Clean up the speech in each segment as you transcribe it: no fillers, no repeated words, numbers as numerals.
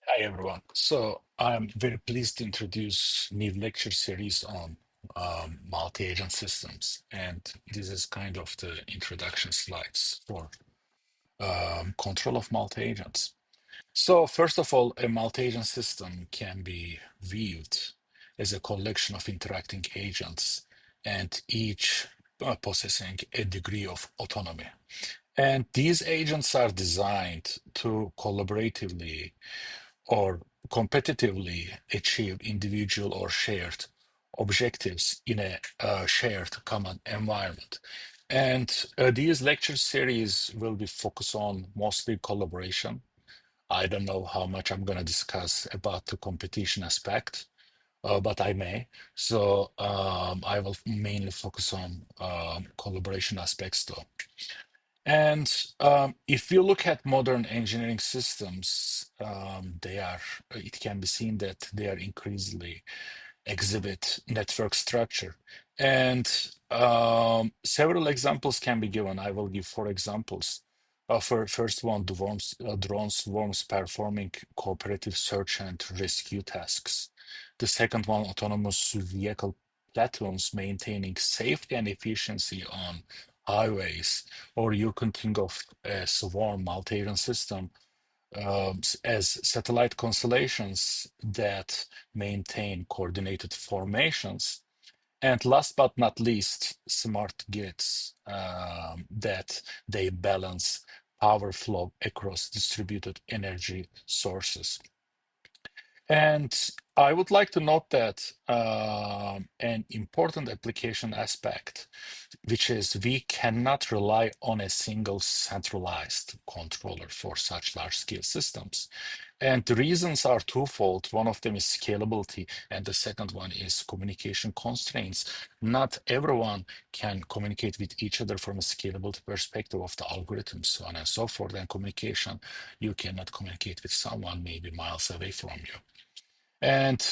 Hi, everyone. So I'm very pleased to introduce new lecture series on multi-agent systems. And this is kind of the introduction slides for control of multi-agents. So first of all, a multi-agent system can be viewed as a collection of interacting agents and each possessing a degree of autonomy. And these agents are designed to collaboratively or competitively achieve individual or shared objectives in a shared common environment. And these lecture series will be focused on mostly collaboration. I don't know how much I'm going to discuss about the competition aspect, but I may. So I will mainly focus on collaboration aspects though. And if you look at modern engineering systems, it can be seen that they are increasingly exhibit network structure. And several examples can be given. I will give four examples. For first one, drones swarms performing cooperative search and rescue tasks. The second one, autonomous vehicle platforms maintaining safety and efficiency on highways. Or you can think of a swarm multi-agent system as satellite constellations that maintain coordinated formations. And last but not least, smart grids that they balance power flow across distributed energy sources. And I would like to note that an important application aspect, which is we cannot rely on a single centralized controller for such large-scale systems. And the reasons are twofold. One of them is scalability, and the second one is communication constraints. Not everyone can communicate with each other from a scalability perspective of the algorithms, so on and so forth. And communication, you cannot communicate with someone maybe miles away from you. And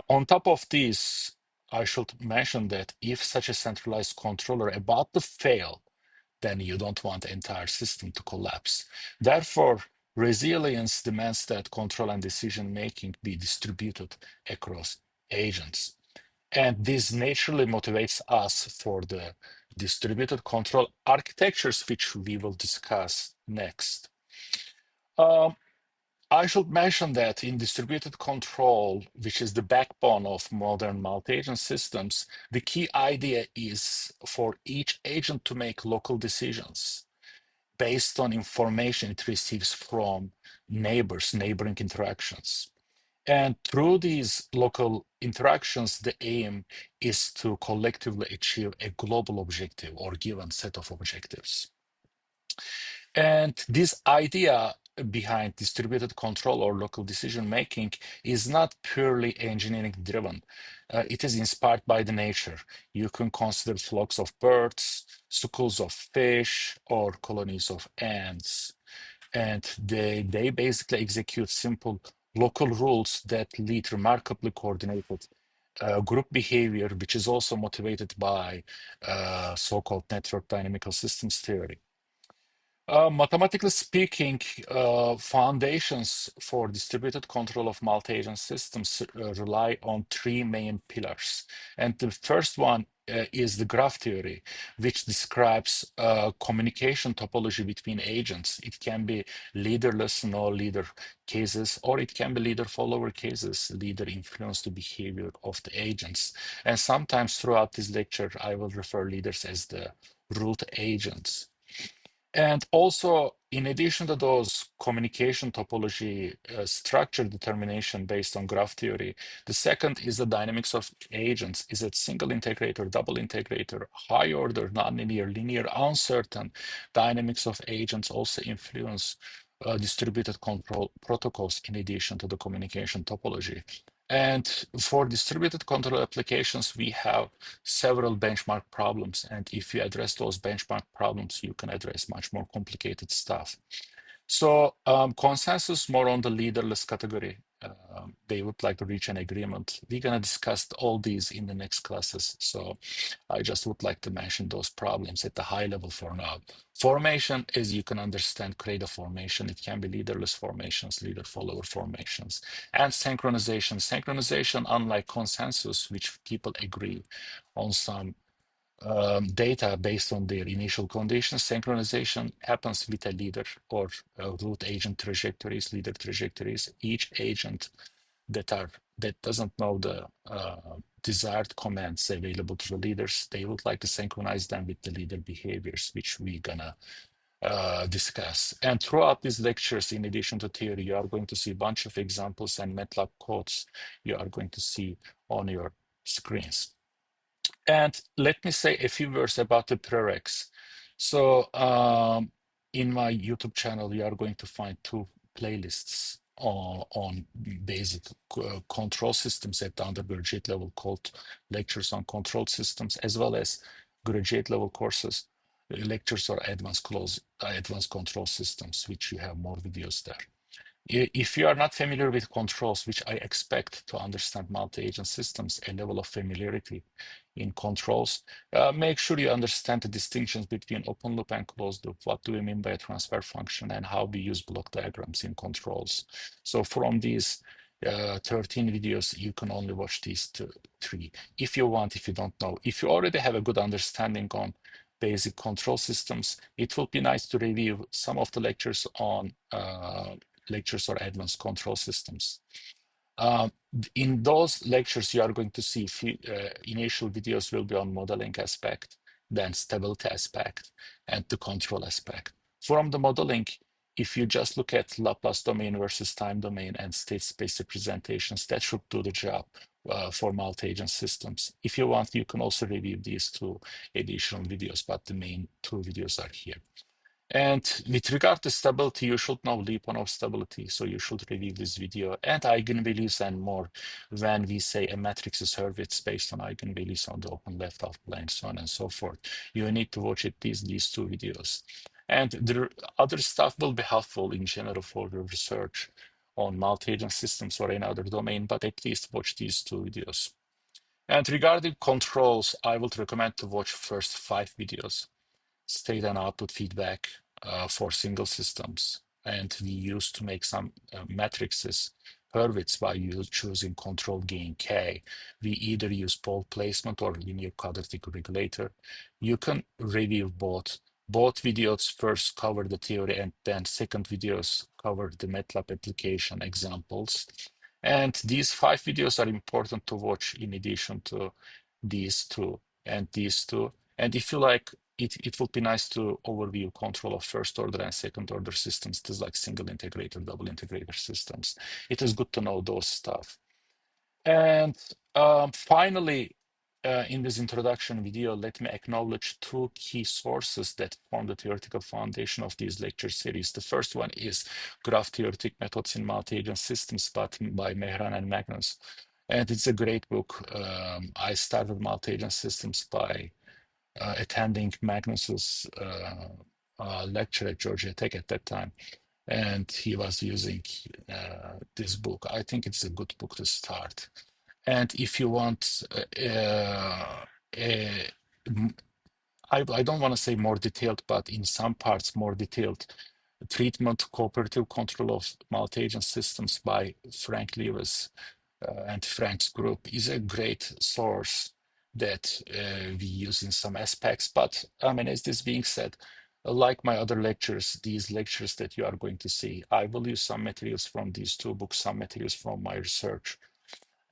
on top of this, I should mention that if such a centralized controller about to fail, then you don't want the entire system to collapse. Therefore, resilience demands that control and decision making be distributed across agents. And this naturally motivates us for the distributed control architectures, which we will discuss next. Um, I should mention that in distributed control, which is the backbone of modern multi-agent systems, the key idea is for each agent to make local decisions based on information it receives from neighboring interactions. And through these local interactions, the aim is to collectively achieve a global objective or given set of objectives. And this idea behind distributed control or local decision making is not purely engineering driven. It is inspired by the nature. You can consider flocks of birds, schools of fish, or colonies of ants. And they basically execute simple local rules that lead remarkably coordinated group behavior, which is also motivated by so-called network dynamical systems theory. Mathematically speaking, foundations for distributed control of multi-agent systems rely on three main pillars. And the first one is the graph theory, which describes communication topology between agents. It can be leaderless, no leader cases, or it can be leader-follower cases, leader influence the behavior of the agents. And sometimes throughout this lecture, I will refer leaders as the root agents. And also, in addition to those communication topology structure determination based on graph theory, the second is the dynamics of agents. Is it single integrator, double integrator, high order, nonlinear, linear, uncertain? Dynamics of agents also influence distributed control protocols in addition to the communication topology. And for distributed control applications, we have several benchmark problems. And if you address those benchmark problems, you can address much more complicated stuff. So consensus more on the leaderless category. they would like to reach an agreement. We're going to discuss all these in the next classes. So I just would like to mention those problems at the high level for now. Formation, as you can understand, create a formation. It can be leaderless formations, leader-follower formations. And synchronization. Synchronization, unlike consensus, which people agree on some data based on their initial conditions, synchronization happens with a leader or root agent trajectories, leader trajectories. Each agent that doesn't know the desired commands available to the leaders, they would like to synchronize them with the leader behaviors, which we're gonna discuss. And throughout these lectures, in addition to theory, you are going to see a bunch of examples and MATLAB codes you are going to see on your screens. And let me say a few words about the prereqs. So in my YouTube channel, you are going to find two playlists on basic control systems at the undergraduate level called lectures on control systems, as well as graduate level courses, lectures or advanced control systems, which you have more videos there. If you are not familiar with controls, which I expect to understand multi-agent systems, a level of familiarity in controls, make sure you understand the distinctions between open loop and closed loop. What do we mean by a transfer function and how we use block diagrams in controls? So from these 13 videos, you can only watch these three. If you want, if you don't know, if you already have a good understanding on basic control systems, it will be nice to review some of the lectures on lectures or advanced control systems. In those lectures, you are going to see initial videos will be on modeling aspect, then stability aspect, and the control aspect. From the modeling, if you just look at Laplace domain versus time domain and state space representations, that should do the job for multi-agent systems. If you want, you can also review these two additional videos, but the main two videos are here. And with regard to stability, you should know Lyapunov stability, so you should review this video, and eigenvalues and more when we say a matrix is Hurwitz based on eigenvalues on the open left-half plane, so on and so forth. You need to watch these two videos. And the other stuff will be helpful in general for your research on multi-agent systems or any other domain, but at least watch these two videos. And regarding controls, I would recommend to watch first 5 videos. State and output feedback for single systems. And we used to make some matrices Hurwitz by choosing control gain K. We either use pole placement or linear quadratic regulator. You can review both. Both videos first cover the theory and then second videos cover the MATLAB application examples. And these 5 videos are important to watch in addition to these two and these two. And if you like, it would be nice to overview control of first order and second order systems. It is like single integrator, double integrator systems. It is good to know those stuff. And finally, in this introduction video, let me acknowledge 2 key sources that form the theoretical foundation of these lecture series. The first one is Graph Theoretic Methods in Multi-Agent Systems by Mehran and Magnus. And it's a great book. I started multi-agent systems by attending Magnus's lecture at Georgia Tech at that time, and he was using this book. I think it's a good book to start. And if you want, I don't want to say more detailed, but in some parts more detailed treatment, cooperative control of multi-agent systems by Frank Lewis and Frank's group is a great source that we use in some aspects. But I mean, as this being said, like my other lectures, these lectures that you are going to see, I will use some materials from these 2 books, some materials from my research.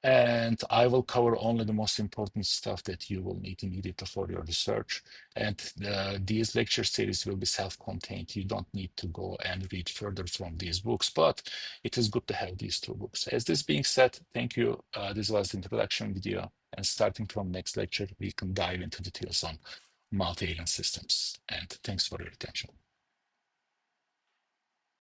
And I will cover only the most important stuff that you will need immediately for your research. And these lecture series will be self-contained. You don't need to go and read further from these books, but it is good to have these 2 books. As this being said, thank you. This was the introduction video. And starting from next lecture, we can dive into details on multi-agent systems. And thanks for your attention.